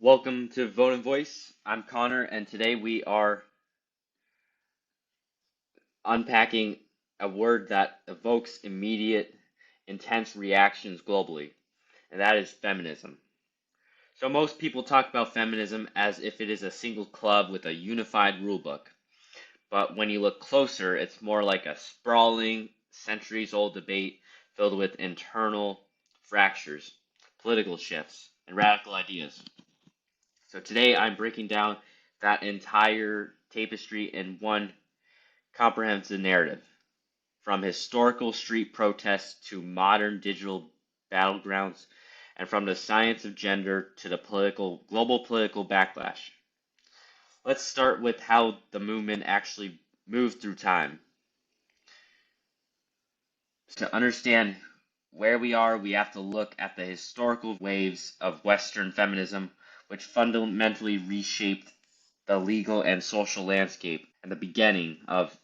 Welcome to Vote and Voice. I'm Connor, and today we are unpacking a word that evokes immediate, intense reactions globally, and that is feminism. So, most people talk about feminism as if it is a single club with a unified rulebook, but when you look closer, it's more like a sprawling, centuries old debate filled with internal fractures, political shifts, and radical ideas. So today I'm breaking down that entire tapestry in one comprehensive narrative, from historical street protests to modern digital battlegrounds, and from the science of gender to the global political backlash. Let's start with how the movement actually moved through time. To understand where we are, we have to look at the historical waves of Western feminism, which fundamentally reshaped the legal and social landscape, and the beginning of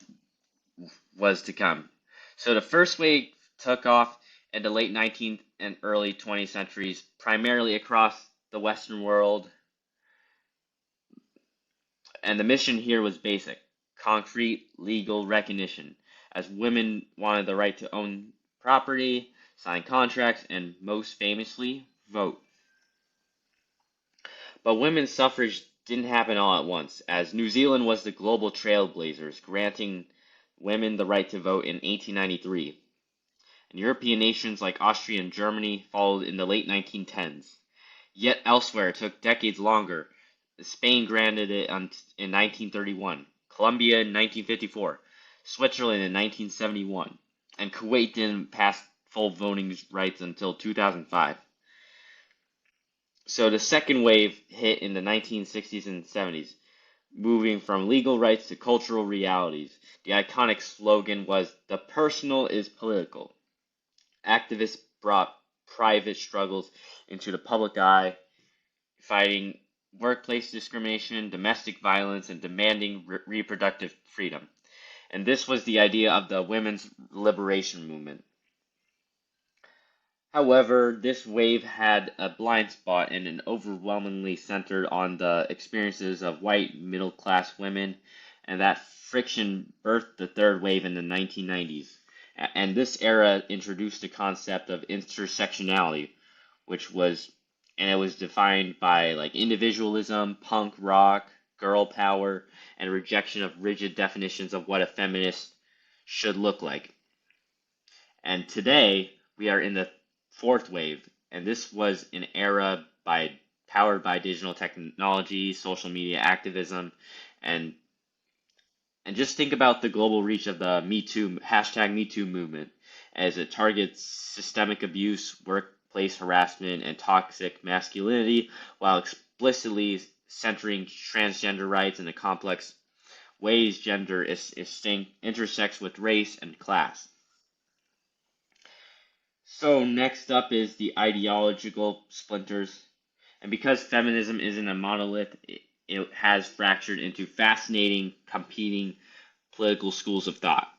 was to come. So the first wave took off in the late 19th and early 20th centuries, primarily across the Western world, and the mission here was basic: concrete legal recognition, as women wanted the right to own property, sign contracts, and most famously, vote. But women's suffrage didn't happen all at once, as New Zealand was the global trailblazers, granting women the right to vote in 1893. And European nations like Austria and Germany followed in the late 1910s. Yet elsewhere it took decades longer. Spain granted it in 1931, Colombia in 1954, Switzerland in 1971, and Kuwait didn't pass full voting rights until 2005. So the second wave hit in the 1960s and 70s, moving from legal rights to cultural realities. The iconic slogan was, "The personal is political." Activists brought private struggles into the public eye, fighting workplace discrimination, domestic violence, and demanding reproductive freedom. And this was the idea of the women's liberation movement. However, this wave had a blind spot and it overwhelmingly centered on the experiences of white middle-class women, and that friction birthed the third wave in the 1990s. And this era introduced the concept of intersectionality, it was defined by like individualism, punk rock, girl power, and rejection of rigid definitions of what a feminist should look like. And today, we are in the fourth wave, and this was an era powered by digital technology, social media activism, and just think about the global reach of the #MeToo movement, as it targets systemic abuse, workplace harassment, and toxic masculinity, while explicitly centering transgender rights in the complex ways gender intersects with race and class. So next up is the ideological splinters. And because feminism isn't a monolith, it has fractured into fascinating, competing political schools of thought.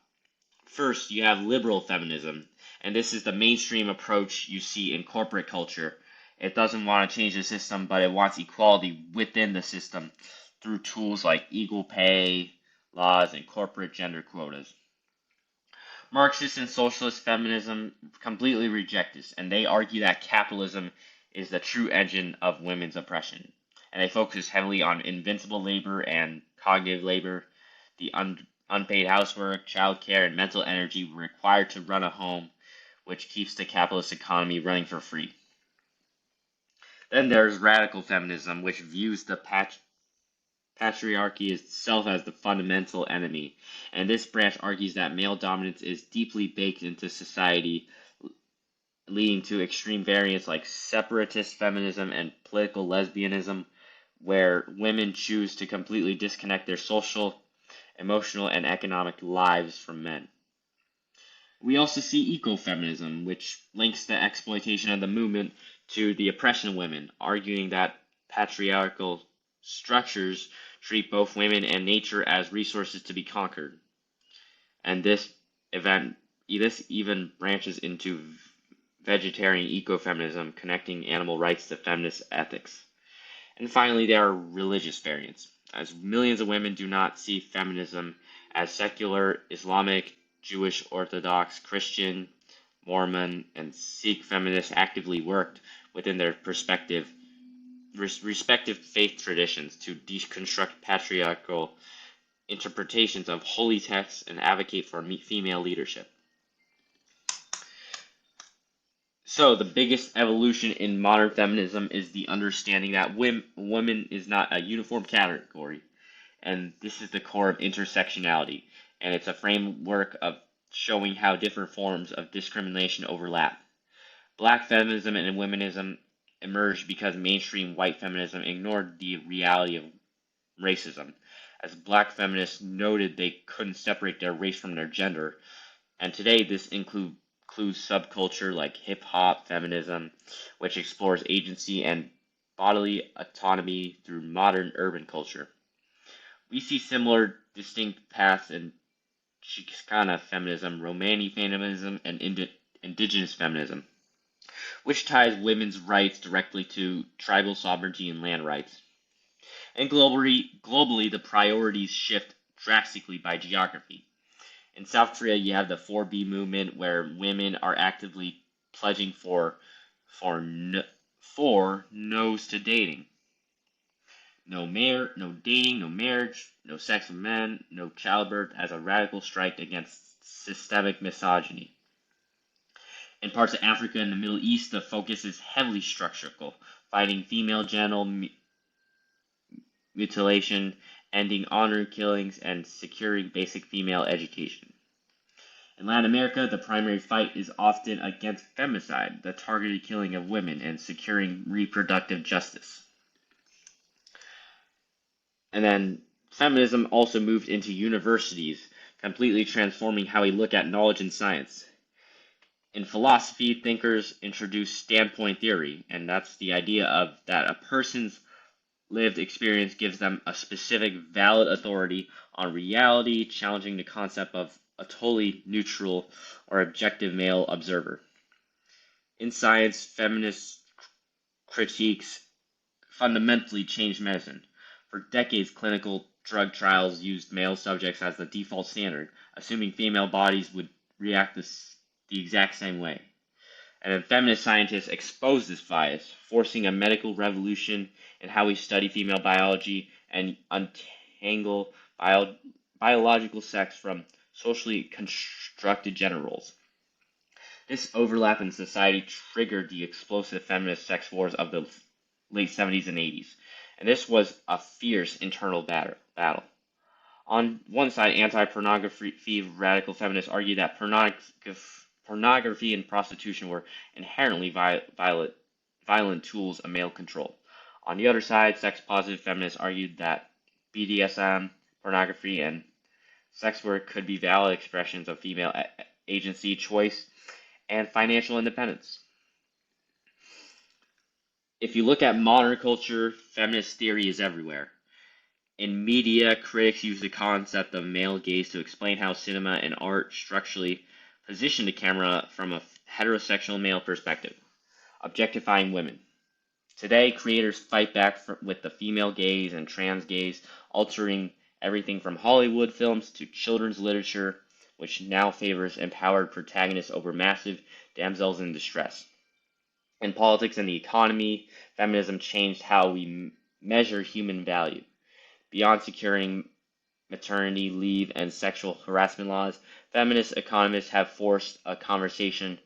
First, you have liberal feminism, and this is the mainstream approach you see in corporate culture. It doesn't want to change the system, but it wants equality within the system through tools like equal pay laws and corporate gender quotas. Marxist and socialist feminism completely reject this, and they argue that capitalism is the true engine of women's oppression. And they focus heavily on invincible labor and cognitive labor, the unpaid housework, childcare, and mental energy required to run a home, which keeps the capitalist economy running for free. Then there's radical feminism, which views the patriarchy itself as the fundamental enemy, and this branch argues that male dominance is deeply baked into society, leading to extreme variants like separatist feminism and political lesbianism, where women choose to completely disconnect their social, emotional, and economic lives from men. We also see ecofeminism, which links the exploitation of the movement to the oppression of women, arguing that patriarchal structures treat both women and nature as resources to be conquered. And this even branches into vegetarian ecofeminism, connecting animal rights to feminist ethics. And finally, there are religious variants, as millions of women do not see feminism as secular, Islamic, Jewish, Orthodox, Christian, Mormon, and Sikh feminists actively worked within their respective faith traditions to deconstruct patriarchal interpretations of holy texts and advocate for female leadership. So, the biggest evolution in modern feminism is the understanding that woman is not a uniform category, and this is the core of intersectionality, and it's a framework of showing how different forms of discrimination overlap. Black feminism and feminism emerged because mainstream white feminism ignored the reality of racism, as black feminists noted they couldn't separate their race from their gender, and today this includes subculture like hip-hop feminism, which explores agency and bodily autonomy through modern urban culture. We see similar distinct paths in Chicana feminism, Romani feminism, and indigenous feminism, which ties women's rights directly to tribal sovereignty and land rights. And globally, the priorities shift drastically by geography. In South Korea, you have the 4B movement, where women are actively pledging for no's to dating. No dating, no marriage, no sex with men, no childbirth, as a radical strike against systemic misogyny. In parts of Africa and the Middle East, the focus is heavily structural, fighting female genital mutilation, ending honor killings, and securing basic female education. In Latin America, the primary fight is often against femicide, the targeted killing of women, and securing reproductive justice. And then feminism also moved into universities, completely transforming how we look at knowledge and science. In philosophy, thinkers introduced standpoint theory, and that's the idea of that a person's lived experience gives them a specific valid authority on reality, challenging the concept of a totally neutral or objective male observer. In science, feminist critiques fundamentally changed medicine. For decades, clinical drug trials used male subjects as the default standard, assuming female bodies would react the exact same way. And then feminist scientists exposed this bias, forcing a medical revolution in how we study female biology and untangle biological sex from socially constructed gender roles. This overlap in society triggered the explosive feminist sex wars of the late 70s and 80s, and this was a fierce internal battle. On one side, anti-pornography radical feminists argued that pornography and prostitution were inherently violent tools of male control. On the other side, sex-positive feminists argued that BDSM, pornography, and sex work could be valid expressions of female agency, choice, and financial independence. If you look at modern culture, feminist theory is everywhere. In media, critics use the concept of male gaze to explain how cinema and art structurally position the camera from a heterosexual male perspective, objectifying women. Today, creators fight back with the female gaze and trans gaze, altering everything from Hollywood films to children's literature, which now favors empowered protagonists over massive damsels in distress. In politics and the economy, feminism changed how we measure human value. Beyond securing maternity leave and sexual harassment laws, feminist economists have forced a conversation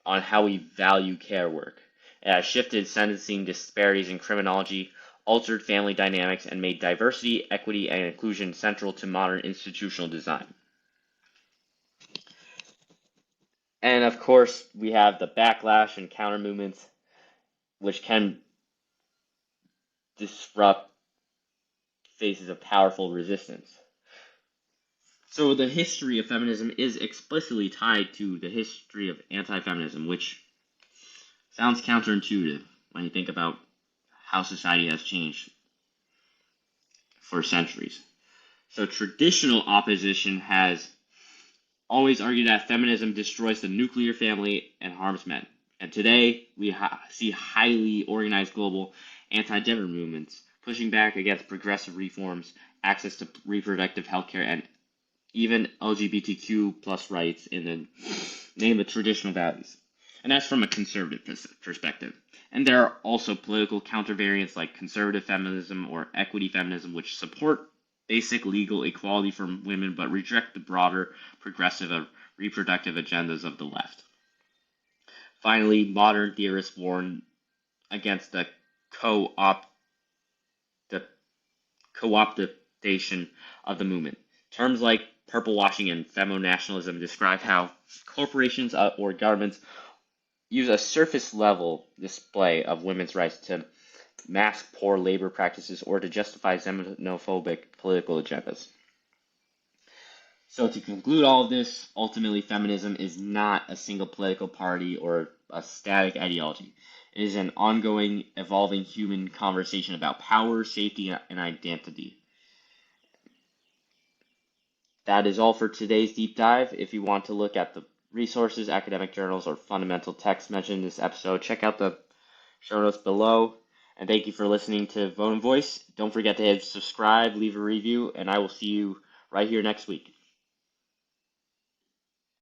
on how we value care work. It has shifted sentencing disparities in criminology, altered family dynamics, and made diversity, equity, and inclusion central to modern institutional design. And of course, we have the backlash and counter movements, which can disrupt faces of powerful resistance. So the history of feminism is explicitly tied to the history of anti-feminism, which sounds counterintuitive when you think about how society has changed for centuries. So traditional opposition has always argued that feminism destroys the nuclear family and harms men. And today, we see highly organized global anti-gender movements pushing back against progressive reforms, access to reproductive health care, and even LGBTQ plus rights in the name of traditional values. And that's from a conservative perspective. And there are also political countervariants like conservative feminism or equity feminism, which support basic legal equality for women but reject the broader progressive and reproductive agendas of the left. Finally, modern theorists warn against the co-optation of the movement. Terms like purple washing and feminationalism describe how corporations or governments use a surface level display of women's rights to mask poor labor practices or to justify xenophobic political agendas. So to conclude all of this, ultimately feminism is not a single political party or a static ideology. It is an ongoing, evolving human conversation about power, safety, and identity. That is all for today's deep dive. If you want to look at the resources, academic journals, or fundamental texts mentioned in this episode, check out the show notes below. And thank you for listening to Vote and Voice. Don't forget to hit subscribe, leave a review, and I will see you right here next week.